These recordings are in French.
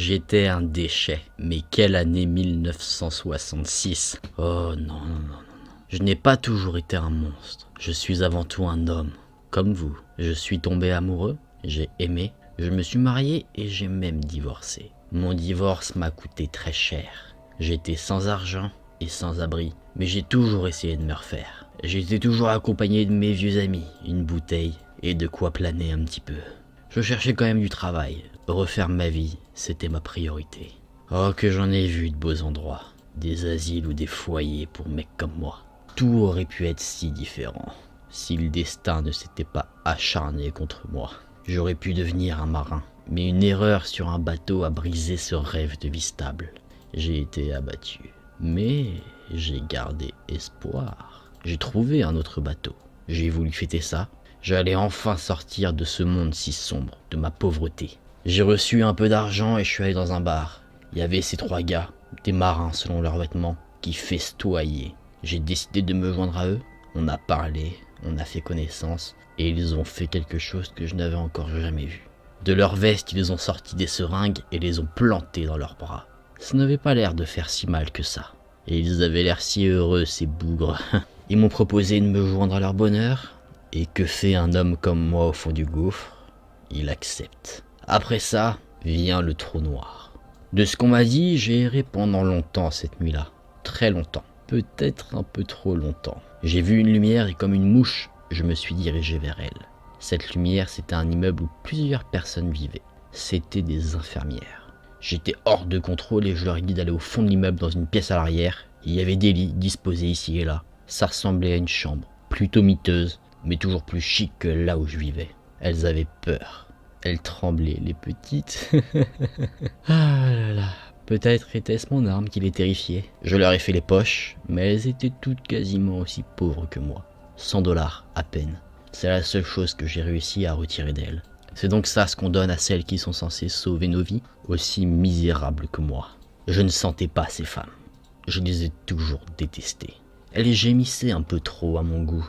J'étais un déchet. Mais quelle année 1966? Oh non, non, non, non. Je n'ai pas toujours été un monstre. Je suis avant tout un homme. Comme vous. Je suis tombé amoureux, j'ai aimé, je me suis marié et j'ai même divorcé. Mon divorce m'a coûté très cher. J'étais sans argent et sans abri, mais j'ai toujours essayé de me refaire. J'étais toujours accompagné de mes vieux amis, une bouteille et de quoi planer un petit peu. Je cherchais quand même du travail. Refaire ma vie, c'était ma priorité. Oh, que j'en ai vu de beaux endroits. Des asiles ou des foyers pour mecs comme moi. Tout aurait pu être si différent. Si le destin ne s'était pas acharné contre moi. J'aurais pu devenir un marin. Mais une erreur sur un bateau a brisé ce rêve de vie stable. J'ai été abattu. Mais j'ai gardé espoir. J'ai trouvé un autre bateau. J'ai voulu fêter ça. J'allais enfin sortir de ce monde si sombre, de ma pauvreté. J'ai reçu un peu d'argent et je suis allé dans un bar. Il y avait ces 3 gars, des marins selon leurs vêtements, qui festoyaient. J'ai décidé de me joindre à eux. On a parlé, on a fait connaissance, et ils ont fait quelque chose que je n'avais encore jamais vu. De leurs vestes, ils ont sorti des seringues et les ont plantées dans leurs bras. Ça n'avait pas l'air de faire si mal que ça. Et ils avaient l'air si heureux, ces bougres. Ils m'ont proposé de me joindre à leur bonheur. Et que fait un homme comme moi au fond du gouffre? Il accepte. Après ça, vient le trou noir. De ce qu'on m'a dit, j'ai erré pendant longtemps cette nuit-là. Très longtemps. Peut-être un peu trop longtemps. J'ai vu une lumière et comme une mouche, je me suis dirigé vers elle. Cette lumière, c'était un immeuble où plusieurs personnes vivaient. C'était des infirmières. J'étais hors de contrôle et je leur ai dit d'aller au fond de l'immeuble dans une pièce à l'arrière. Il y avait des lits disposés ici et là. Ça ressemblait à une chambre, plutôt miteuse, mais toujours plus chic que là où je vivais. Elles avaient peur. Elles tremblaient, les petites. Ah là là. Peut-être était-ce mon arme qui les terrifiait. Je leur ai fait les poches, mais elles étaient toutes quasiment aussi pauvres que moi. 100 $ à peine. C'est la seule chose que j'ai réussi à retirer d'elles. C'est donc ça ce qu'on donne à celles qui sont censées sauver nos vies, aussi misérables que moi. Je ne sentais pas ces femmes. Je les ai toujours détestées. Elles gémissaient un peu trop à mon goût.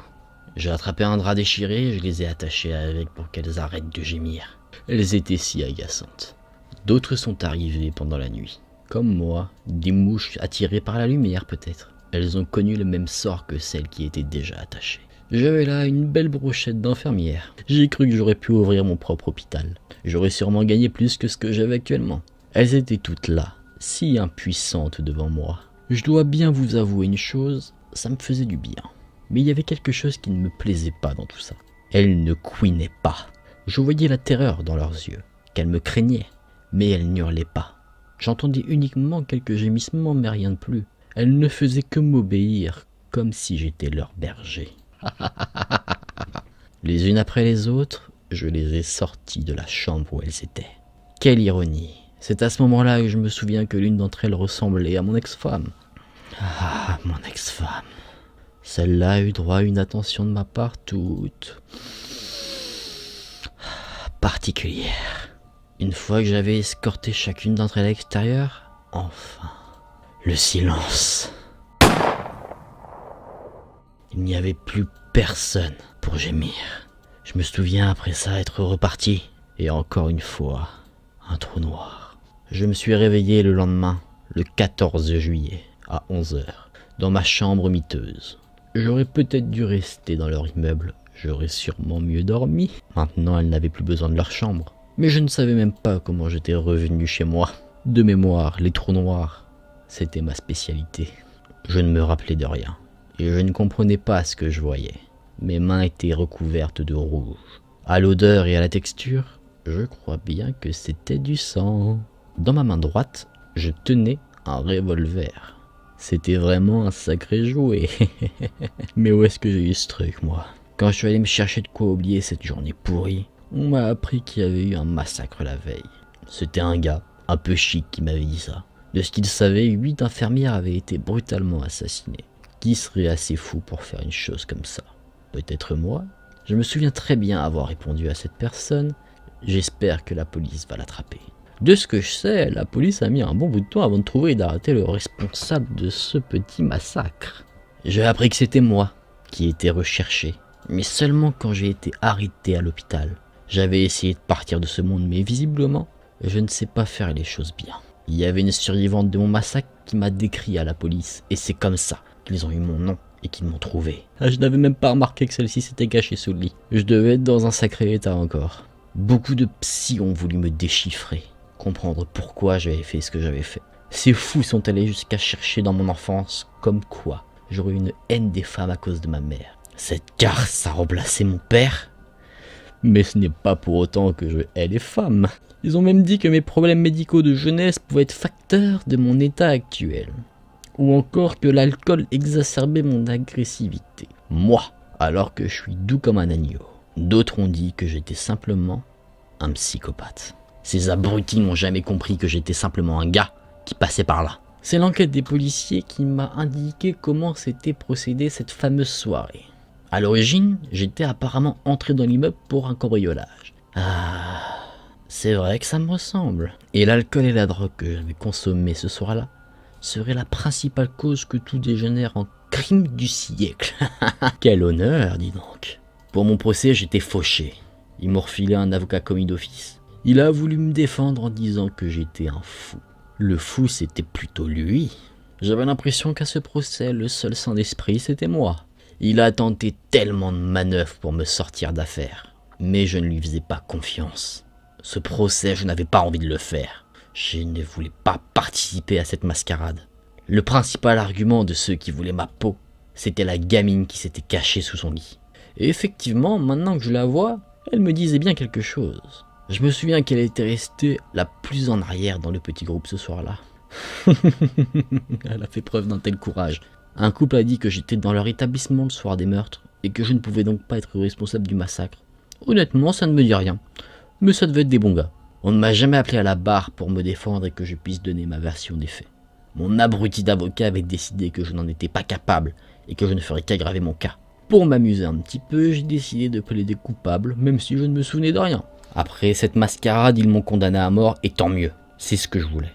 J'ai attrapé un drap déchiré et je les ai attachées avec pour qu'elles arrêtent de gémir. Elles étaient si agaçantes. D'autres sont arrivées pendant la nuit. Comme moi, des mouches attirées par la lumière peut-être. Elles ont connu le même sort que celles qui étaient déjà attachées. J'avais là une belle brochette d'infirmière. J'ai cru que j'aurais pu ouvrir mon propre hôpital. J'aurais sûrement gagné plus que ce que j'avais actuellement. Elles étaient toutes là, si impuissantes devant moi. Je dois bien vous avouer une chose, ça me faisait du bien. Mais il y avait quelque chose qui ne me plaisait pas dans tout ça. Elles ne couinaient pas. Je voyais la terreur dans leurs yeux, qu'elles me craignaient, mais elles n'hurlaient pas. J'entendais uniquement quelques gémissements, mais rien de plus. Elles ne faisaient que m'obéir, comme si j'étais leur berger. Les unes après les autres, je les ai sorties de la chambre où elles étaient. Quelle ironie! C'est à ce moment-là que je me souviens que l'une d'entre elles ressemblait à mon ex-femme. Ah, mon ex-femme. Celle-là a eu droit à une attention de ma part toute particulière. Une fois que j'avais escorté chacune d'entre elles à l'extérieur, enfin, le silence. Il n'y avait plus personne pour gémir. Je me souviens après ça être reparti, et encore une fois, un trou noir. Je me suis réveillé le lendemain, le 14 juillet, à 11 h, dans ma chambre miteuse. J'aurais peut-être dû rester dans leur immeuble, j'aurais sûrement mieux dormi. Maintenant, elles n'avaient plus besoin de leur chambre. Mais je ne savais même pas comment j'étais revenu chez moi. De mémoire, les trous noirs, c'était ma spécialité. Je ne me rappelais de rien, et je ne comprenais pas ce que je voyais. Mes mains étaient recouvertes de rouge. À l'odeur et à la texture, je crois bien que c'était du sang. Dans ma main droite, je tenais un revolver. C'était vraiment un sacré jouet. Mais où est-ce que j'ai eu ce truc, moi? Quand je suis allé me chercher de quoi oublier cette journée pourrie, on m'a appris qu'il y avait eu un massacre la veille. C'était un gars, un peu chic, qui m'avait dit ça. De ce qu'il savait, 8 infirmières avaient été brutalement assassinées. Qui serait assez fou pour faire une chose comme ça? Peut-être moi? Je me souviens très bien avoir répondu à cette personne. J'espère que la police va l'attraper. De ce que je sais, la police a mis un bon bout de temps avant de trouver et d'arrêter le responsable de ce petit massacre. J'ai appris que c'était moi qui étais recherché, mais seulement quand j'ai été arrêté à l'hôpital. J'avais essayé de partir de ce monde, mais visiblement, Je ne sais pas faire les choses bien. Il y avait une survivante de mon massacre qui m'a décrit à la police, et c'est comme ça qu'ils ont eu mon nom et qu'ils m'ont trouvé. Je n'avais même pas remarqué que celle-ci s'était cachée sous le lit. Je devais être dans un sacré état encore. Beaucoup de psys ont voulu me déchiffrer, comprendre pourquoi j'avais fait ce que j'avais fait. Ces fous sont allés jusqu'à chercher dans mon enfance comme quoi j'aurais une haine des femmes à cause de ma mère. Cette garce a remplacé mon père. Mais ce n'est pas pour autant que je hais les femmes. Ils ont même dit que mes problèmes médicaux de jeunesse pouvaient être facteurs de mon état actuel. Ou encore que l'alcool exacerbait mon agressivité. Moi, alors que je suis doux comme un agneau. D'autres ont dit que j'étais simplement un psychopathe. Ces abrutis n'ont jamais compris que j'étais simplement un gars qui passait par là. C'est l'enquête des policiers qui m'a indiqué comment s'était procédée cette fameuse soirée. À l'origine, j'étais apparemment entré dans l'immeuble pour un cambriolage. Ah, c'est vrai que ça me ressemble. Et l'alcool et la drogue que j'avais consommés ce soir-là seraient la principale cause que tout dégénère en crime du siècle. Quel honneur, dis donc. Pour mon procès, j'étais fauché. Ils m'ont refilé un avocat commis d'office. Il a voulu me défendre en disant que j'étais un fou. Le fou, c'était plutôt lui. J'avais l'impression qu'à ce procès, le seul sans esprit, c'était moi. Il a tenté tellement de manœuvres pour me sortir d'affaire. Mais je ne lui faisais pas confiance. Ce procès, je n'avais pas envie de le faire. Je ne voulais pas participer à cette mascarade. Le principal argument de ceux qui voulaient ma peau, c'était la gamine qui s'était cachée sous son lit. Et effectivement, maintenant que je la vois, elle me disait bien quelque chose. Je me souviens qu'elle était restée la plus en arrière dans le petit groupe ce soir-là. Elle a fait preuve d'un tel courage. Un couple a dit que j'étais dans leur établissement le soir des meurtres et que je ne pouvais donc pas être responsable du massacre. Honnêtement, ça ne me dit rien, mais ça devait être des bons gars. On ne m'a jamais appelé à la barre pour me défendre et que je puisse donner ma version des faits. Mon abruti d'avocat avait décidé que je n'en étais pas capable et que je ne ferais qu'aggraver mon cas. Pour m'amuser un petit peu, j'ai décidé de plaider coupable, même si je ne me souvenais de rien. Après cette mascarade, ils m'ont condamné à mort, et tant mieux, c'est ce que je voulais.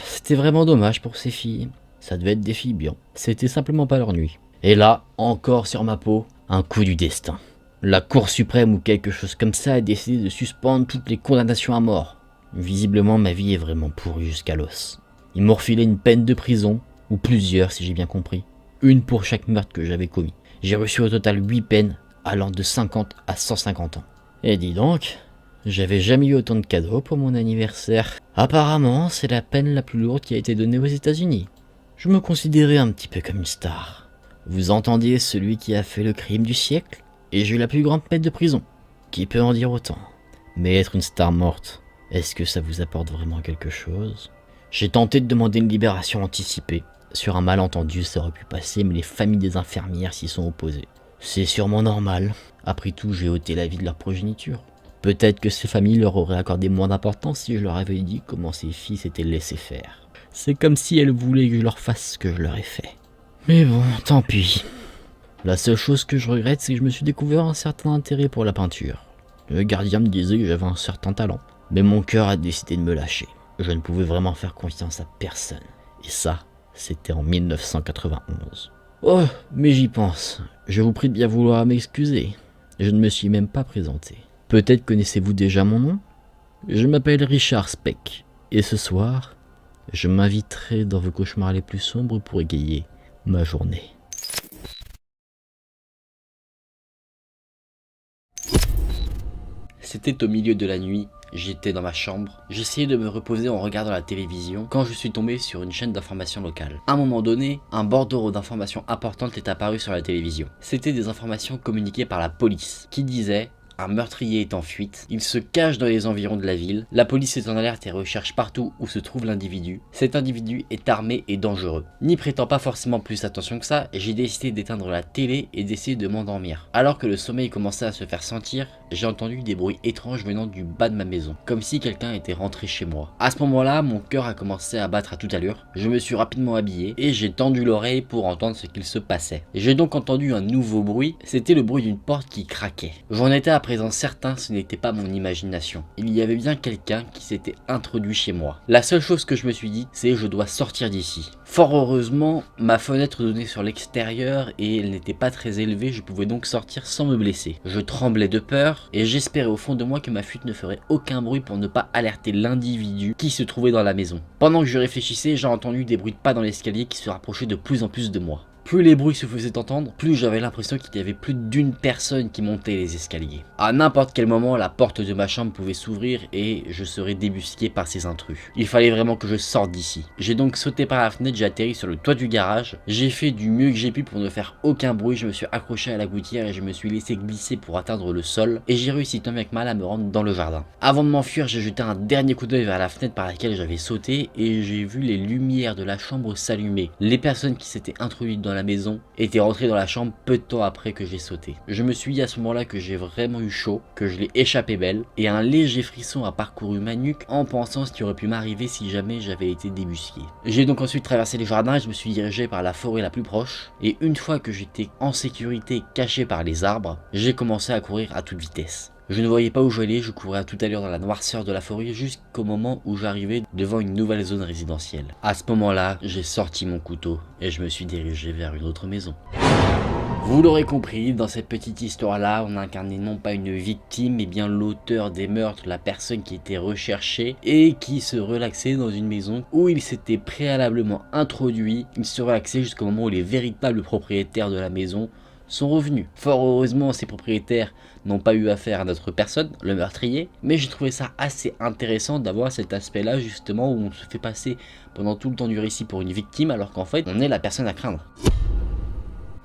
C'était vraiment dommage pour ces filles. Ça devait être des filles bien. C'était simplement pas leur nuit. Et là, encore sur ma peau, un coup du destin. La Cour suprême ou quelque chose comme ça a décidé de suspendre toutes les condamnations à mort. Visiblement, ma vie est vraiment pourrie jusqu'à l'os. Ils m'ont refilé une peine de prison, ou plusieurs si j'ai bien compris. Une pour chaque meurtre que j'avais commis. J'ai reçu au total 8 peines, allant de 50 à 150 ans. Et dis donc, j'avais jamais eu autant de cadeaux pour mon anniversaire. Apparemment, c'est la peine la plus lourde qui a été donnée aux États-Unis. Je me considérais un petit peu comme une star. Vous entendiez celui qui a fait le crime du siècle, et j'ai eu la plus grande peine de prison. Qui peut en dire autant? Mais être une star morte, est-ce que ça vous apporte vraiment quelque chose? J'ai tenté de demander une libération anticipée. Sur un malentendu, ça aurait pu passer, mais les familles des infirmières s'y sont opposées. C'est sûrement normal. Après tout, j'ai ôté la vie de leur progéniture. Peut-être que ces familles leur auraient accordé moins d'importance si je leur avais dit comment ces filles s'étaient laissées faire. C'est comme si elles voulaient que je leur fasse ce que je leur ai fait. Mais bon, tant pis. La seule chose que je regrette, c'est que je me suis découvert un certain intérêt pour la peinture. Le gardien me disait que j'avais un certain talent. Mais mon cœur a décidé de me lâcher. Je ne pouvais vraiment faire confiance à personne. Et ça, c'était en 1991. Oh, mais j'y pense. Je vous prie de bien vouloir m'excuser. Je ne me suis même pas présenté. Peut-être connaissez-vous déjà mon nom? Je m'appelle Richard Speck. Et ce soir, je m'inviterai dans vos cauchemars les plus sombres pour égayer ma journée. C'était au milieu de la nuit, j'étais dans ma chambre, j'essayais de me reposer en regardant la télévision quand je suis tombé sur une chaîne d'information locale. À un moment donné, un bordereau d'informations importantes est apparu sur la télévision. C'était des informations communiquées par la police qui disaient: un meurtrier est en fuite, il se cache dans les environs de la ville, la police est en alerte et recherche partout où se trouve l'individu. Cet individu est armé et dangereux. N'y prêtant pas forcément plus attention que ça, j'ai décidé d'éteindre la télé et d'essayer de m'endormir. Alors que le sommeil commençait à se faire sentir, j'ai entendu des bruits étranges venant du bas de ma maison, comme si quelqu'un était rentré chez moi. À ce moment-là, mon cœur a commencé à battre à toute allure, je me suis rapidement habillé et j'ai tendu l'oreille pour entendre ce qu'il se passait. J'ai donc entendu un nouveau bruit, c'était le bruit d'une porte qui craquait. J'en étais à présent certain, ce n'était pas mon imagination. Il y avait bien quelqu'un qui s'était introduit chez moi. La seule chose que je me suis dit, c'est je dois sortir d'ici. Fort heureusement, ma fenêtre donnait sur l'extérieur et elle n'était pas très élevée, je pouvais donc sortir sans me blesser. Je tremblais de peur et j'espérais au fond de moi que ma fuite ne ferait aucun bruit pour ne pas alerter l'individu qui se trouvait dans la maison. Pendant que je réfléchissais, j'ai entendu des bruits de pas dans l'escalier qui se rapprochaient de plus en plus de moi. Plus les bruits se faisaient entendre, plus j'avais l'impression qu'il y avait plus d'une personne qui montait les escaliers. À n'importe quel moment, la porte de ma chambre pouvait s'ouvrir et je serais débusqué par ces intrus. Il fallait vraiment que je sorte d'ici. J'ai donc sauté par la fenêtre, j'ai atterri sur le toit du garage. J'ai fait du mieux que j'ai pu pour ne faire aucun bruit, je me suis accroché à la gouttière et je me suis laissé glisser pour atteindre le sol. Et j'ai réussi tant bien que mal à me rendre dans le jardin. Avant de m'enfuir, j'ai jeté un dernier coup d'œil vers la fenêtre par laquelle j'avais sauté et j'ai vu les lumières de la chambre s'allumer. Les personnes qui s'étaient introduites dans la maison était rentré dans la chambre peu de temps après que j'ai sauté. Je me suis dit à ce moment là que j'ai vraiment eu chaud, que je l'ai échappé belle, et un léger frisson a parcouru ma nuque en pensant ce qui aurait pu m'arriver si jamais j'avais été débusqué. J'ai donc ensuite traversé les jardins et je me suis dirigé par la forêt la plus proche, et une fois que j'étais en sécurité caché par les arbres, j'ai commencé à courir à toute vitesse. Je ne voyais pas où j'allais, je courais à toute allure dans la noirceur de la forêt jusqu'au moment où j'arrivais devant une nouvelle zone résidentielle. À ce moment-là, j'ai sorti mon couteau et je me suis dirigé vers une autre maison. Vous l'aurez compris, dans cette petite histoire-là, on incarnait non pas une victime, mais bien l'auteur des meurtres, la personne qui était recherchée et qui se relaxait dans une maison où il s'était préalablement introduit. Il se relaxait jusqu'au moment où les véritables propriétaires de la maison sont revenus. Fort heureusement, ces propriétaires n'ont pas eu affaire à notre personne, le meurtrier, mais j'ai trouvé ça assez intéressant d'avoir cet aspect-là justement où on se fait passer pendant tout le temps du récit pour une victime alors qu'en fait on est la personne à craindre.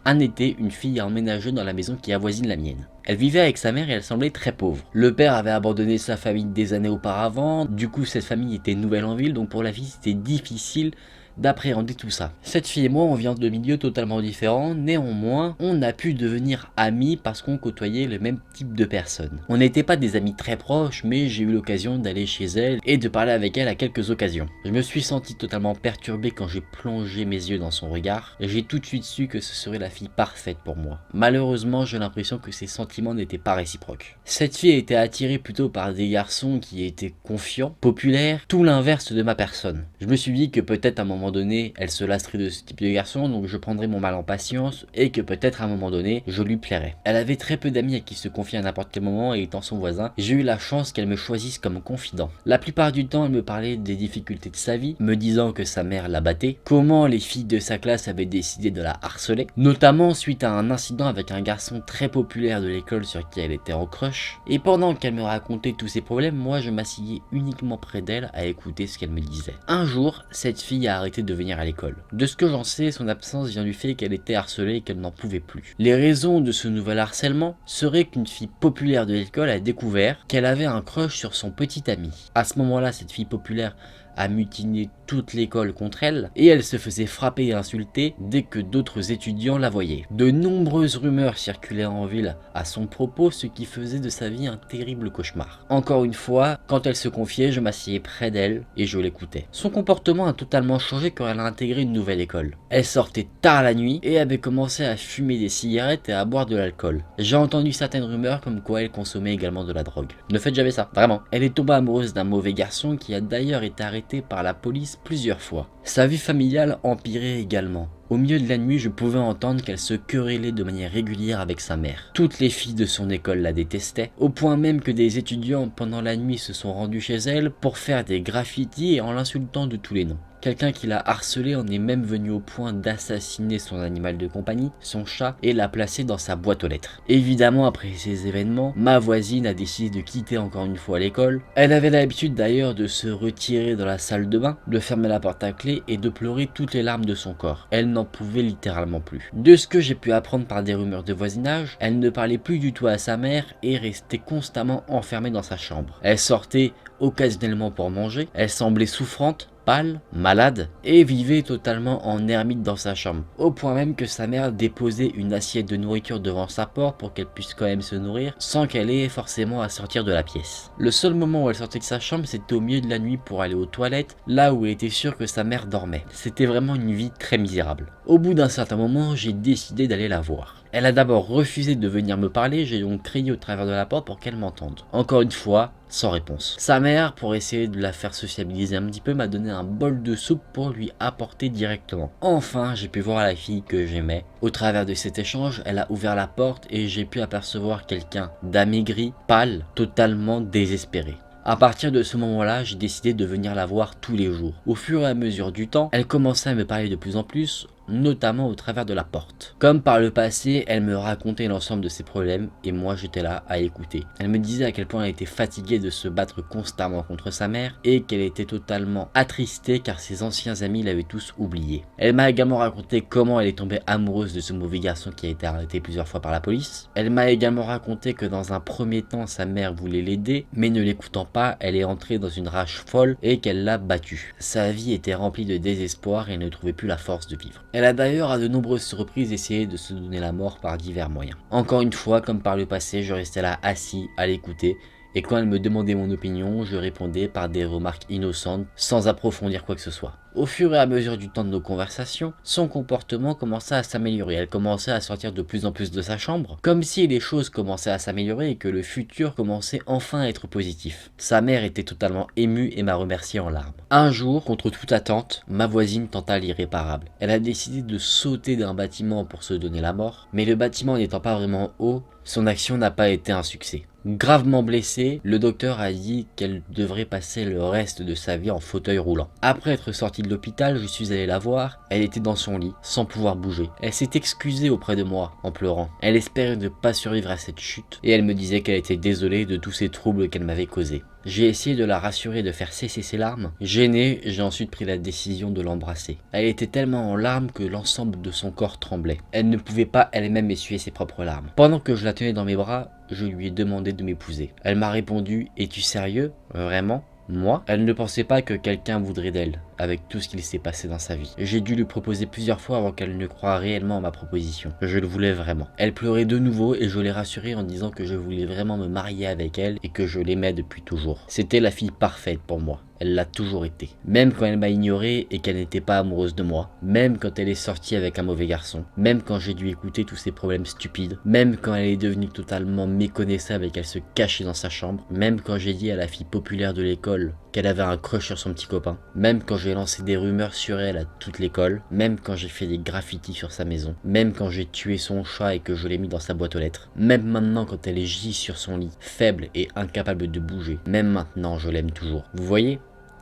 Un été, une fille a emménagé dans la maison qui avoisine la mienne. Elle vivait avec sa mère et elle semblait très pauvre. Le père avait abandonné sa famille des années auparavant, du coup cette famille était nouvelle en ville, donc pour la fille c'était difficile d'appréhender tout ça. Cette fille et moi, on vient de milieux totalement différents, néanmoins, on a pu devenir amis parce qu'on côtoyait le même type de personnes. On n'était pas des amis très proches, mais j'ai eu l'occasion d'aller chez elle et de parler avec elle à quelques occasions. Je me suis senti totalement perturbé quand j'ai plongé mes yeux dans son regard, et j'ai tout de suite su que ce serait la fille parfaite pour moi. Malheureusement, j'ai l'impression que ses sentiments n'étaient pas réciproques. Cette fille était attirée plutôt par des garçons qui étaient confiants, populaires, tout l'inverse de ma personne. Je me suis dit que peut-être à un moment donné, elle se lasserait de ce type de garçon, donc je prendrais mon mal en patience et que peut-être à un moment donné, je lui plairais. Elle avait très peu d'amis à qui se confier à n'importe quel moment et étant son voisin, j'ai eu la chance qu'elle me choisisse comme confident. La plupart du temps, elle me parlait des difficultés de sa vie, me disant que sa mère la battait, comment les filles de sa classe avaient décidé de la harceler, notamment suite à un incident avec un garçon très populaire de l'école sur qui elle était en crush. Et pendant qu'elle me racontait tous ses problèmes, moi je m'asseyais uniquement près d'elle à écouter ce qu'elle me disait. Un jour, cette fille a arrêté de venir à l'école. De ce que j'en sais, son absence vient du fait qu'elle était harcelée et qu'elle n'en pouvait plus. Les raisons de ce nouvel harcèlement seraient qu'une fille populaire de l'école a découvert qu'elle avait un crush sur son petit ami. À ce moment-là, cette fille populaire a mutiné toute l'école contre elle et elle se faisait frapper et insulter dès que d'autres étudiants la voyaient. De nombreuses rumeurs circulaient en ville à son propos, ce qui faisait de sa vie un terrible cauchemar. Encore une fois, quand elle se confiait, je m'asseyais près d'elle et je l'écoutais. Son comportement a totalement changé quand elle a intégré une nouvelle école. Elle sortait tard la nuit et avait commencé à fumer des cigarettes et à boire de l'alcool. J'ai entendu certaines rumeurs comme quoi elle consommait également de la drogue. Ne faites jamais ça, vraiment. Elle est tombée amoureuse d'un mauvais garçon qui a d'ailleurs été arrêté par la police plusieurs fois. Sa vie familiale empirait également. Au milieu de la nuit, je pouvais entendre qu'elle se querellait de manière régulière avec sa mère. Toutes les filles de son école la détestaient, au point même que des étudiants pendant la nuit se sont rendus chez elle pour faire des graffitis en l'insultant de tous les noms. Quelqu'un qui l'a harcelée en est même venu au point d'assassiner son animal de compagnie, son chat, et l'a placé dans sa boîte aux lettres. Évidemment, après ces événements, ma voisine a décidé de quitter encore une fois l'école. Elle avait l'habitude d'ailleurs de se retirer dans la salle de bain, de fermer la porte à clé et de pleurer toutes les larmes de son corps. Elle n'en pouvait littéralement plus. De ce que j'ai pu apprendre par des rumeurs de voisinage, elle ne parlait plus du tout à sa mère et restait constamment enfermée dans sa chambre. Elle sortait occasionnellement pour manger, elle semblait souffrante, pâle, malade et vivait totalement en ermite dans sa chambre, au point même que sa mère déposait une assiette de nourriture devant sa porte pour qu'elle puisse quand même se nourrir sans qu'elle ait forcément à sortir de la pièce. Le seul moment où elle sortait de sa chambre, c'était au milieu de la nuit pour aller aux toilettes, là où elle était sûre que sa mère dormait. C'était vraiment une vie très misérable. Au bout d'un certain moment, j'ai décidé d'aller la voir. Elle a d'abord refusé de venir me parler, j'ai donc crié au travers de la porte pour qu'elle m'entende. Encore une fois, sans réponse. Sa mère, pour essayer de la faire sociabiliser un petit peu, m'a donné un bol de soupe pour lui apporter directement. Enfin, j'ai pu voir la fille que j'aimais. Au travers de cet échange, elle a ouvert la porte et j'ai pu apercevoir quelqu'un d'amaigri, pâle, totalement désespéré. À partir de ce moment-là, j'ai décidé de venir la voir tous les jours. Au fur et à mesure du temps, elle commençait à me parler de plus en plus, notamment au travers de la porte. Comme par le passé, elle me racontait l'ensemble de ses problèmes et moi j'étais là à écouter. Elle me disait à quel point elle était fatiguée de se battre constamment contre sa mère et qu'elle était totalement attristée car ses anciens amis l'avaient tous oubliée. Elle m'a également raconté comment elle est tombée amoureuse de ce mauvais garçon qui a été arrêté plusieurs fois par la police. Elle m'a également raconté que dans un premier temps sa mère voulait l'aider mais ne l'écoutant pas, elle est entrée dans une rage folle et qu'elle l'a battu. Sa vie était remplie de désespoir et elle ne trouvait plus la force de vivre. Elle a d'ailleurs à de nombreuses reprises essayé de se donner la mort par divers moyens. Encore une fois, comme par le passé, je restais là assis à l'écouter et quand elle me demandait mon opinion, je répondais par des remarques innocentes sans approfondir quoi que ce soit. Au fur et à mesure du temps de nos conversations, son comportement commençait à s'améliorer. Elle commençait à sortir de plus en plus de sa chambre, comme si les choses commençaient à s'améliorer et que le futur commençait enfin à être positif. Sa mère était totalement émue et m'a remercié en larmes. Un jour, contre toute attente, ma voisine tenta l'irréparable. Elle a décidé de sauter d'un bâtiment pour se donner la mort, mais le bâtiment n'étant pas vraiment haut, son action n'a pas été un succès. Gravement blessée, le docteur a dit qu'elle devrait passer le reste de sa vie en fauteuil roulant. Après être sortie de l'hôpital, je suis allé la voir. Elle était dans son lit, sans pouvoir bouger. Elle s'est excusée auprès de moi, en pleurant. Elle espérait ne pas survivre à cette chute, et elle me disait qu'elle était désolée de tous ces troubles qu'elle m'avait causés. J'ai essayé de la rassurer, de faire cesser ses larmes. Gêné, j'ai ensuite pris la décision de l'embrasser. Elle était tellement en larmes que l'ensemble de son corps tremblait. Elle ne pouvait pas elle-même essuyer ses propres larmes. Pendant que je la tenais dans mes bras, je lui ai demandé de m'épouser. Elle m'a répondu « Es-tu sérieux? Vraiment ?» Moi, elle ne pensait pas que quelqu'un voudrait d'elle, avec tout ce qu'il s'est passé dans sa vie. J'ai dû lui proposer plusieurs fois avant qu'elle ne croie réellement à ma proposition. Je le voulais vraiment. Elle pleurait de nouveau et je l'ai rassurée en disant que je voulais vraiment me marier avec elle et que je l'aimais depuis toujours. C'était la fille parfaite pour moi. Elle l'a toujours été. Même quand elle m'a ignoré et qu'elle n'était pas amoureuse de moi, même quand elle est sortie avec un mauvais garçon, même quand j'ai dû écouter tous ses problèmes stupides, même quand elle est devenue totalement méconnaissable et qu'elle se cachait dans sa chambre, même quand j'ai dit à la fille populaire de l'école qu'elle avait un crush sur son petit copain, même quand j'ai lancé des rumeurs sur elle à toute l'école, même quand j'ai fait des graffitis sur sa maison, même quand j'ai tué son chat et que je l'ai mis dans sa boîte aux lettres, même maintenant quand elle est gît sur son lit, faible et incapable de bouger, même maintenant je l'aime toujours. Vous voyez ?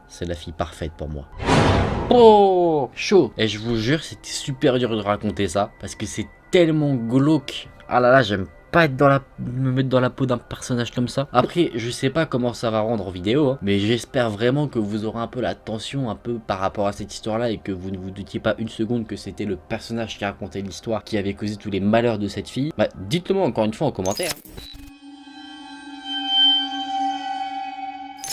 C'est la fille parfaite pour moi. Oh, chaud. Et je vous jure, c'était super dur de raconter ça parce que c'est tellement glauque. Ah là là, j'aime pas me mettre dans la peau d'un personnage comme ça. Après, je sais pas comment ça va rendre en vidéo, hein, mais j'espère vraiment que vous aurez un peu la tension un peu par rapport à cette histoire-là et que vous ne vous doutiez pas une seconde que c'était le personnage qui racontait l'histoire qui avait causé tous les malheurs de cette fille. Bah, dites-le moi encore une fois en commentaire.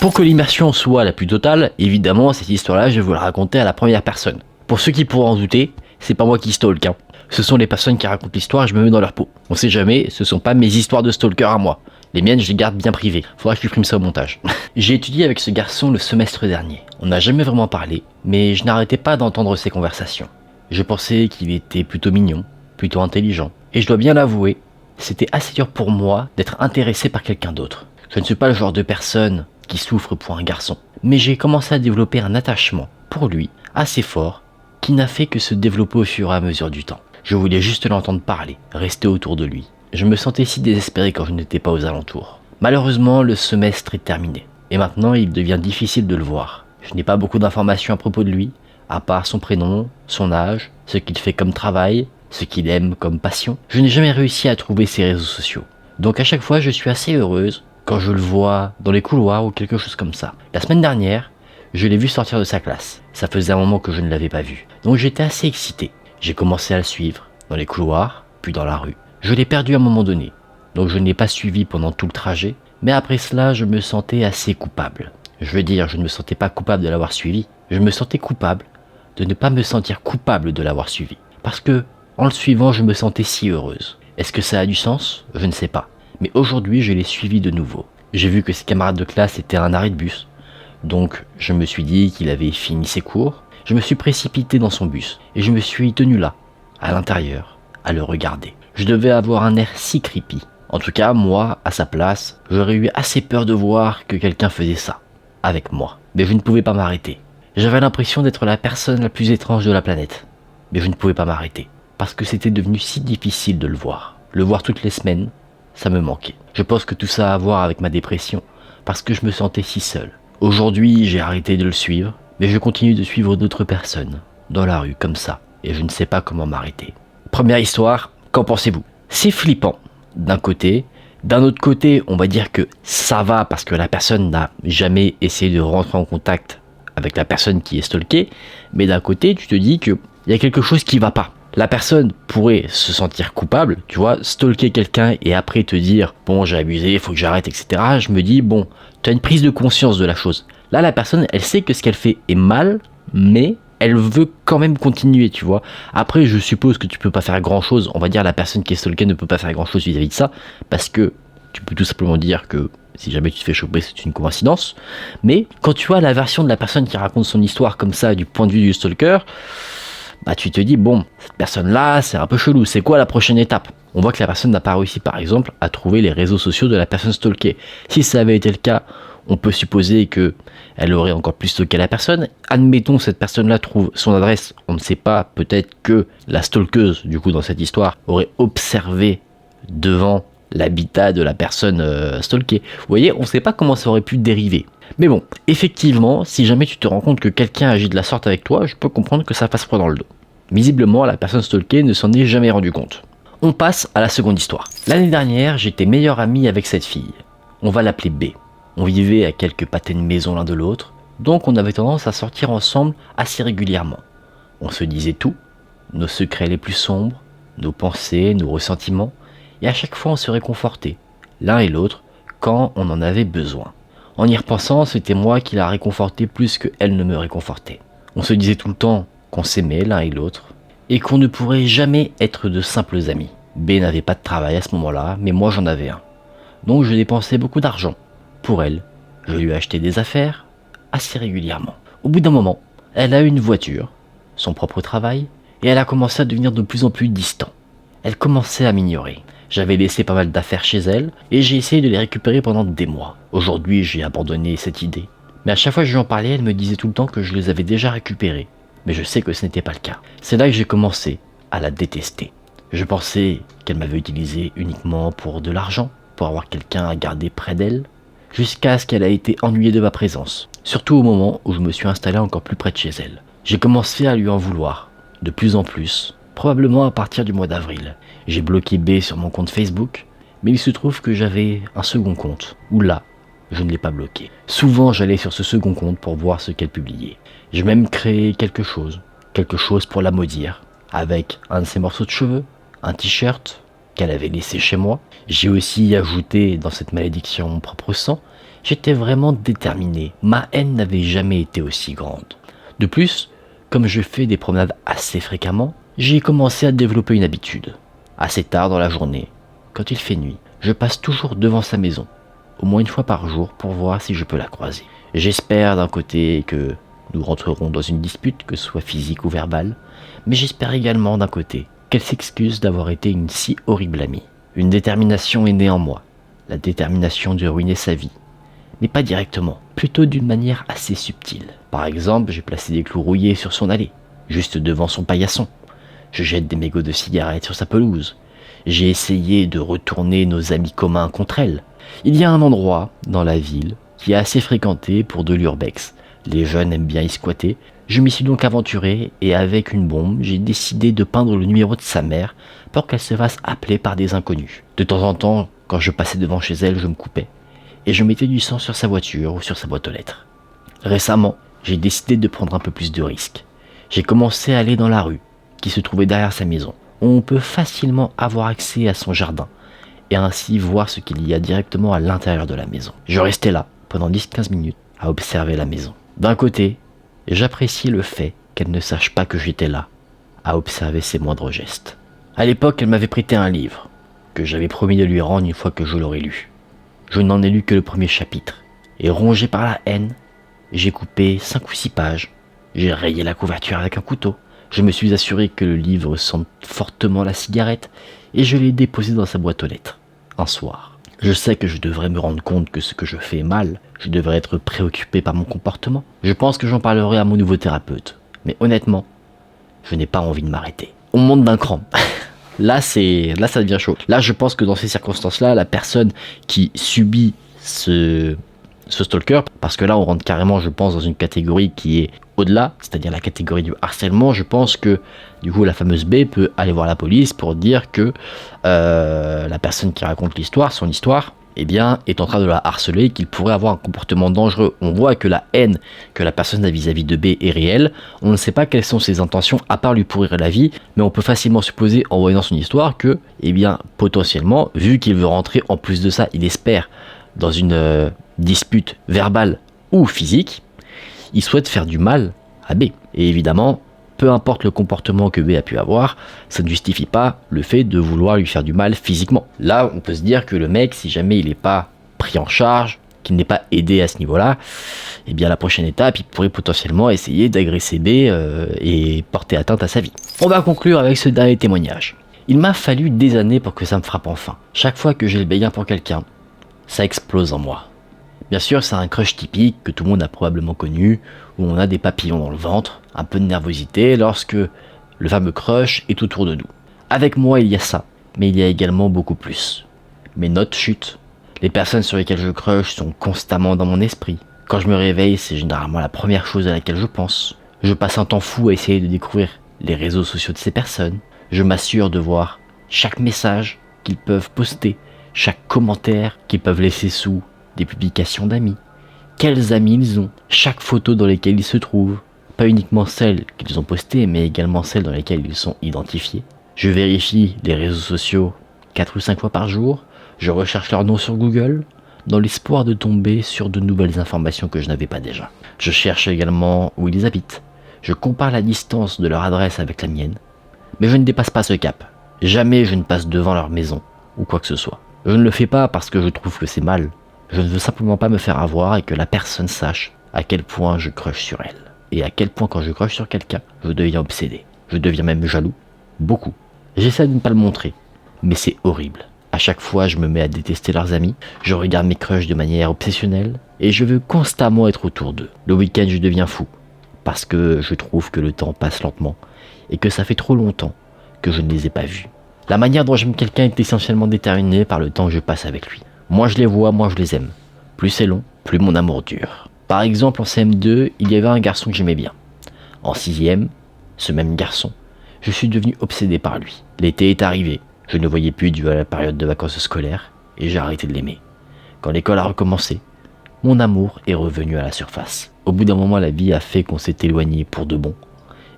Pour que l'immersion soit la plus totale, évidemment, cette histoire-là, je vais vous la raconter à la première personne. Pour ceux qui pourront en douter, c'est pas moi qui stalk, hein. Ce sont les personnes qui racontent l'histoire et je me mets dans leur peau. On sait jamais, ce sont pas mes histoires de stalker à moi. Les miennes, je les garde bien privées. Faudra que je supprime ça au montage. J'ai étudié avec ce garçon le semestre dernier. On n'a jamais vraiment parlé, mais je n'arrêtais pas d'entendre ses conversations. Je pensais qu'il était plutôt mignon, plutôt intelligent. Et je dois bien l'avouer, c'était assez dur pour moi d'être intéressé par quelqu'un d'autre. Je ne suis pas le genre de personne qui souffre pour un garçon. Mais j'ai commencé à développer un attachement pour lui assez fort qui n'a fait que se développer au fur et à mesure du temps. Je voulais juste l'entendre parler, rester autour de lui. Je me sentais si désespéré quand je n'étais pas aux alentours. Malheureusement, le semestre est terminé. Et maintenant, il devient difficile de le voir. Je n'ai pas beaucoup d'informations à propos de lui, à part son prénom, son âge, ce qu'il fait comme travail, ce qu'il aime comme passion. Je n'ai jamais réussi à trouver ses réseaux sociaux. Donc à chaque fois, je suis assez heureuse quand je le vois dans les couloirs ou quelque chose comme ça. La semaine dernière, je l'ai vu sortir de sa classe. Ça faisait un moment que je ne l'avais pas vu. Donc j'étais assez excité. J'ai commencé à le suivre dans les couloirs, puis dans la rue. Je l'ai perdu à un moment donné. Donc je ne l'ai pas suivi pendant tout le trajet. Mais après cela, je me sentais assez coupable. Je veux dire, je ne me sentais pas coupable de l'avoir suivi. Je me sentais coupable de ne pas me sentir coupable de l'avoir suivi. Parce que, en le suivant, je me sentais si heureuse. Est-ce que ça a du sens? Je ne sais pas. Mais aujourd'hui, je l'ai suivi de nouveau. J'ai vu que ses camarades de classe étaient à un arrêt de bus. Donc, je me suis dit qu'il avait fini ses cours. Je me suis précipité dans son bus. Et je me suis tenu là, à l'intérieur, à le regarder. Je devais avoir un air si creepy. En tout cas, moi, à sa place, j'aurais eu assez peur de voir que quelqu'un faisait ça, avec moi. Mais je ne pouvais pas m'arrêter. J'avais l'impression d'être la personne la plus étrange de la planète. Mais je ne pouvais pas m'arrêter, parce que c'était devenu si difficile de le voir. Le voir toutes les semaines, ça me manquait. Je pense que tout ça a à voir avec ma dépression, parce que je me sentais si seul. Aujourd'hui, j'ai arrêté de le suivre, mais je continue de suivre d'autres personnes, dans la rue, comme ça, et je ne sais pas comment m'arrêter. Première histoire, qu'en pensez-vous? C'est flippant, d'un côté. D'un autre côté, on va dire que ça va parce que la personne n'a jamais essayé de rentrer en contact avec la personne qui est stalkée, mais d'un côté, tu te dis qu'il y a quelque chose qui va pas. La personne pourrait se sentir coupable, tu vois, stalker quelqu'un et après te dire « bon, j'ai abusé, il faut que j'arrête, etc. » Je me dis « bon, tu as une prise de conscience de la chose. » Là, la personne, elle sait que ce qu'elle fait est mal, mais elle veut quand même continuer, tu vois. Après, je suppose que tu peux pas faire grand-chose. On va dire la personne qui est stalkée ne peut pas faire grand-chose vis-à-vis de ça, parce que tu peux tout simplement dire que si jamais tu te fais choper, c'est une coïncidence. Mais quand tu vois la version de la personne qui raconte son histoire comme ça, du point de vue du stalker, bah tu te dis, bon, cette personne-là, c'est un peu chelou. C'est quoi la prochaine étape? On voit que la personne n'a pas réussi, par exemple, à trouver les réseaux sociaux de la personne stalkée. Si ça avait été le cas, on peut supposer que elle aurait encore plus stalké la personne. Admettons, cette personne-là trouve son adresse. On ne sait pas, peut-être que la stalkeuse, du coup, dans cette histoire, aurait observé devant l'habitat de la personne stalkée. Vous voyez, on ne sait pas comment ça aurait pu dériver. Mais bon, effectivement, si jamais tu te rends compte que quelqu'un agit de la sorte avec toi, je peux comprendre que ça passe froid dans le dos. Visiblement, la personne stalkée ne s'en est jamais rendu compte. On passe à la seconde histoire. L'année dernière, j'étais meilleur ami avec cette fille. On va l'appeler B. On vivait à quelques pâtés de maison l'un de l'autre, donc on avait tendance à sortir ensemble assez régulièrement. On se disait tout, nos secrets les plus sombres, nos pensées, nos ressentiments, et à chaque fois on se réconfortait, l'un et l'autre, quand on en avait besoin. En y repensant, c'était moi qui la réconfortais plus que elle ne me réconfortait. On se disait tout le temps qu'on s'aimait l'un et l'autre, et qu'on ne pourrait jamais être de simples amis. B n'avait pas de travail à ce moment-là, mais moi j'en avais un. Donc je dépensais beaucoup d'argent. Pour elle, je lui ai acheté des affaires assez régulièrement. Au bout d'un moment, elle a eu une voiture, son propre travail, et elle a commencé à devenir de plus en plus distant. Elle commençait à m'ignorer. J'avais laissé pas mal d'affaires chez elle, et j'ai essayé de les récupérer pendant des mois. Aujourd'hui, j'ai abandonné cette idée. Mais à chaque fois que je lui en parlais, elle me disait tout le temps que je les avais déjà récupérés. Mais je sais que ce n'était pas le cas. C'est là que j'ai commencé à la détester. Je pensais qu'elle m'avait utilisé uniquement pour de l'argent, pour avoir quelqu'un à garder près d'elle, jusqu'à ce qu'elle ait été ennuyée de ma présence. Surtout au moment où je me suis installé encore plus près de chez elle. J'ai commencé à lui en vouloir, de plus en plus, probablement à partir du mois d'avril. J'ai bloqué B sur mon compte Facebook, mais il se trouve que j'avais un second compte, où là, je ne l'ai pas bloqué. Souvent, j'allais sur ce second compte pour voir ce qu'elle publiait. J'ai même créé quelque chose pour la maudire, avec un de ses morceaux de cheveux, un t-shirt qu'elle avait laissé chez moi. J'ai aussi ajouté dans cette malédiction mon propre sang. J'étais vraiment déterminé. Ma haine n'avait jamais été aussi grande. De plus, comme je fais des promenades assez fréquemment, j'ai commencé à développer une habitude. Assez tard dans la journée, quand il fait nuit, je passe toujours devant sa maison, au moins une fois par jour pour voir si je peux la croiser. J'espère d'un côté que nous rentrerons dans une dispute, que ce soit physique ou verbale, mais j'espère également d'un côté qu'elle s'excuse d'avoir été une si horrible amie. Une détermination est née en moi, la détermination de ruiner sa vie. Mais pas directement, plutôt d'une manière assez subtile. Par exemple, j'ai placé des clous rouillés sur son allée, juste devant son paillasson. Je jette des mégots de cigarettes sur sa pelouse. J'ai essayé de retourner nos amis communs contre elle. Il y a un endroit dans la ville qui est assez fréquenté pour de l'urbex. Les jeunes aiment bien y squatter. Je m'y suis donc aventuré et avec une bombe, j'ai décidé de peindre le numéro de sa mère pour qu'elle se fasse appeler par des inconnus. De temps en temps, quand je passais devant chez elle, je me coupais et je mettais du sang sur sa voiture ou sur sa boîte aux lettres. Récemment, j'ai décidé de prendre un peu plus de risques. J'ai commencé à aller dans la rue qui se trouvait derrière sa maison. On peut facilement avoir accès à son jardin et ainsi voir ce qu'il y a directement à l'intérieur de la maison. Je restais là pendant 10-15 minutes à observer la maison. D'un côté, j'appréciais le fait qu'elle ne sache pas que j'étais là, à observer ses moindres gestes. À l'époque, elle m'avait prêté un livre, que j'avais promis de lui rendre une fois que je l'aurais lu. Je n'en ai lu que le premier chapitre, et rongé par la haine, j'ai coupé 5 ou 6 pages, j'ai rayé la couverture avec un couteau, Je me suis assuré que le livre sente fortement la cigarette et je l'ai déposé dans sa boîte aux lettres. Un soir. Je sais que je devrais me rendre compte que ce que je fais est mal. Je devrais être préoccupé par mon comportement. Je pense que j'en parlerai à mon nouveau thérapeute. Mais honnêtement, je n'ai pas envie de m'arrêter. On monte d'un cran. Là, ça devient chaud. Là, je pense que dans ces circonstances-là, la personne qui subit ce stalker, parce que là, on rentre carrément, je pense, dans une catégorie qui est au-delà, c'est-à-dire la catégorie du harcèlement. Je pense que, du coup, la fameuse B peut aller voir la police pour dire que la personne qui raconte l'histoire, son histoire, eh bien, est en train de la harceler, qu'il pourrait avoir un comportement dangereux. On voit que la haine que la personne a vis-à-vis de B est réelle. On ne sait pas quelles sont ses intentions, à part lui pourrir la vie, mais on peut facilement supposer, en voyant son histoire, que, eh bien, potentiellement, vu qu'il veut rentrer, en plus de ça, il espère, dans une dispute verbale ou physique, il souhaite faire du mal à B. Et évidemment, peu importe le comportement que B a pu avoir, ça ne justifie pas le fait de vouloir lui faire du mal physiquement. Là, on peut se dire que le mec, si jamais il n'est pas pris en charge, qu'il n'est pas aidé à ce niveau-là, eh bien la prochaine étape, il pourrait potentiellement essayer d'agresser B et porter atteinte à sa vie. On va conclure avec ce dernier témoignage. Il m'a fallu des années pour que ça me frappe enfin. Chaque fois que j'ai le béguin pour quelqu'un, ça explose en moi. Bien sûr, c'est un crush typique que tout le monde a probablement connu, où on a des papillons dans le ventre, un peu de nervosité lorsque le fameux crush est autour de nous. Avec moi, il y a ça, mais il y a également beaucoup plus. Mes notes chutent. Les personnes sur lesquelles je crush sont constamment dans mon esprit. Quand je me réveille, c'est généralement la première chose à laquelle je pense. Je passe un temps fou à essayer de découvrir les réseaux sociaux de ces personnes. Je m'assure de voir chaque message qu'ils peuvent poster, chaque commentaire qu'ils peuvent laisser sous des publications d'amis, quels amis ils ont, chaque photo dans lesquelles ils se trouvent, pas uniquement celles qu'ils ont postées, mais également celles dans lesquelles ils sont identifiés. Je vérifie les réseaux sociaux 4 ou 5 fois par jour, je recherche leur nom sur Google, dans l'espoir de tomber sur de nouvelles informations que je n'avais pas déjà. Je cherche également où ils habitent, je compare la distance de leur adresse avec la mienne, mais je ne dépasse pas ce cap. Jamais je ne passe devant leur maison, ou quoi que ce soit. Je ne le fais pas parce que je trouve que c'est mal. Je ne veux simplement pas me faire avoir et que la personne sache à quel point je crush sur elle. Et à quel point quand je crush sur quelqu'un, je deviens obsédé. Je deviens même jaloux. Beaucoup. J'essaie de ne pas le montrer. Mais c'est horrible. À chaque fois, je me mets à détester leurs amis. Je regarde mes crushs de manière obsessionnelle. Et je veux constamment être autour d'eux. Le week-end, je deviens fou. Parce que je trouve que le temps passe lentement. Et que ça fait trop longtemps que je ne les ai pas vus. La manière dont j'aime quelqu'un est essentiellement déterminée par le temps que je passe avec lui. Moins je les vois, moins je les aime. Plus c'est long, plus mon amour dure. Par exemple, en CM2, il y avait un garçon que j'aimais bien. En 6e, ce même garçon, je suis devenu obsédé par lui. L'été est arrivé, je ne voyais plus dû à la période de vacances scolaires, et j'ai arrêté de l'aimer. Quand l'école a recommencé, mon amour est revenu à la surface. Au bout d'un moment, la vie a fait qu'on s'est éloigné pour de bon,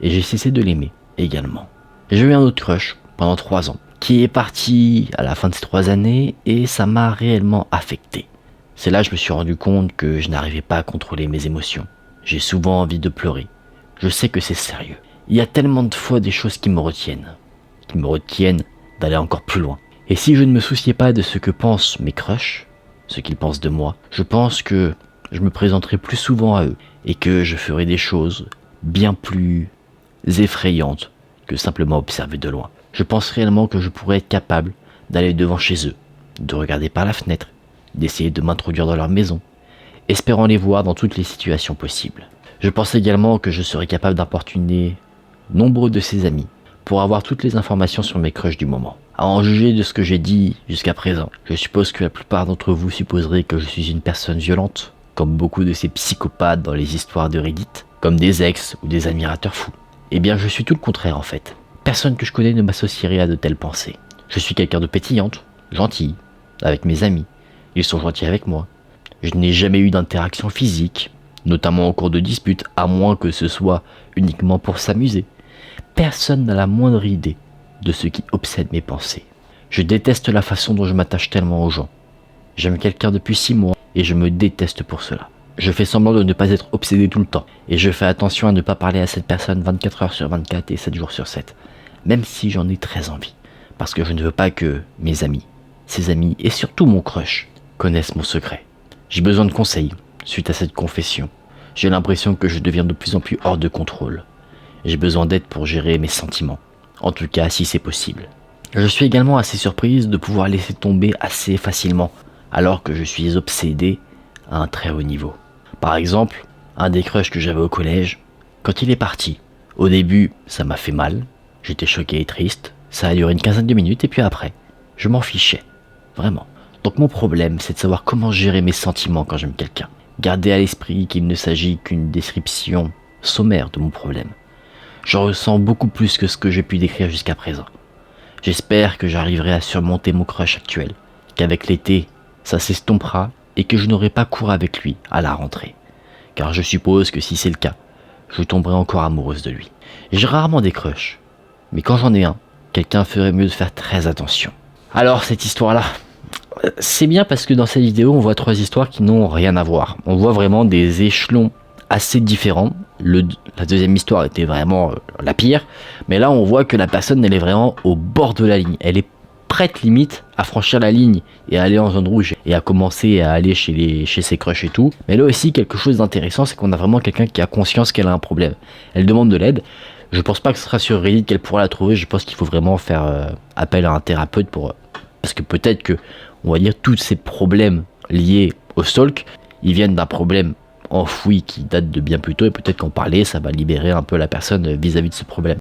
et j'ai cessé de l'aimer également. J'ai eu un autre crush pendant 3 ans, qui est parti à la fin de ces 3 années et ça m'a réellement affecté. C'est là que je me suis rendu compte que je n'arrivais pas à contrôler mes émotions. J'ai souvent envie de pleurer. Je sais que c'est sérieux. Il y a tellement de fois des choses qui me retiennent d'aller encore plus loin. Et si je ne me souciais pas de ce que pensent mes crushs, ce qu'ils pensent de moi, je pense que je me présenterai plus souvent à eux et que je ferai des choses bien plus effrayantes que simplement observer de loin. Je pense réellement que je pourrais être capable d'aller devant chez eux, de regarder par la fenêtre, d'essayer de m'introduire dans leur maison, espérant les voir dans toutes les situations possibles. Je pense également que je serais capable d'importuner nombreux de ses amis pour avoir toutes les informations sur mes crushs du moment. À en juger de ce que j'ai dit jusqu'à présent, je suppose que la plupart d'entre vous supposeraient que je suis une personne violente, comme beaucoup de ces psychopathes dans les histoires de Reddit, comme des ex ou des admirateurs fous. Eh bien, je suis tout le contraire en fait. Personne que je connais ne m'associerait à de telles pensées. Je suis quelqu'un de pétillante, gentille, avec mes amis. Ils sont gentils avec moi. Je n'ai jamais eu d'interaction physique, notamment au cours de disputes, à moins que ce soit uniquement pour s'amuser. Personne n'a la moindre idée de ce qui obsède mes pensées. Je déteste la façon dont je m'attache tellement aux gens. J'aime quelqu'un depuis 6 mois et je me déteste pour cela. Je fais semblant de ne pas être obsédé tout le temps et je fais attention à ne pas parler à cette personne 24 heures sur 24 et 7 jours sur 7. Même si j'en ai très envie, parce que je ne veux pas que mes amis, ses amis et surtout mon crush connaissent mon secret. J'ai besoin de conseils suite à cette confession. J'ai l'impression que je deviens de plus en plus hors de contrôle. J'ai besoin d'aide pour gérer mes sentiments. En tout cas, si c'est possible. Je suis également assez surprise de pouvoir laisser tomber assez facilement, alors que je suis obsédé à un très haut niveau. Par exemple, un des crushs que j'avais au collège, quand il est parti, au début, ça m'a fait mal, j'étais choqué et triste, ça a duré une quinzaine de minutes et puis après, je m'en fichais, vraiment. Donc mon problème, c'est de savoir comment gérer mes sentiments quand j'aime quelqu'un. Garder à l'esprit qu'il ne s'agit qu'une description sommaire de mon problème. Je ressens beaucoup plus que ce que j'ai pu décrire jusqu'à présent. J'espère que j'arriverai à surmonter mon crush actuel, qu'avec l'été, ça s'estompera et que je n'aurai pas cours avec lui à la rentrée. Car je suppose que si c'est le cas, je tomberai encore amoureuse de lui. J'ai rarement des crushs, mais quand j'en ai un, quelqu'un ferait mieux de faire très attention. Alors cette histoire-là, c'est bien parce que dans cette vidéo, on voit 3 histoires qui n'ont rien à voir. On voit vraiment des échelons assez différents. La deuxième histoire était vraiment la pire, mais là on voit que la personne elle est vraiment au bord de la ligne. Elle est prête limite à franchir la ligne et à aller en zone rouge et à commencer à aller chez ses crushs et tout. Mais là aussi quelque chose d'intéressant, c'est qu'on a vraiment quelqu'un qui a conscience qu'elle a un problème. Elle demande de l'aide. Je pense pas que ce sera sur Reddit qu'elle pourra la trouver. Je pense qu'il faut vraiment faire appel à un thérapeute parce que peut-être que, on va dire, tous ces problèmes liés au stalk, ils viennent d'un problème enfoui qui date de bien plus tôt et peut-être qu'en parler, ça va libérer un peu la personne vis-à-vis de ce problème.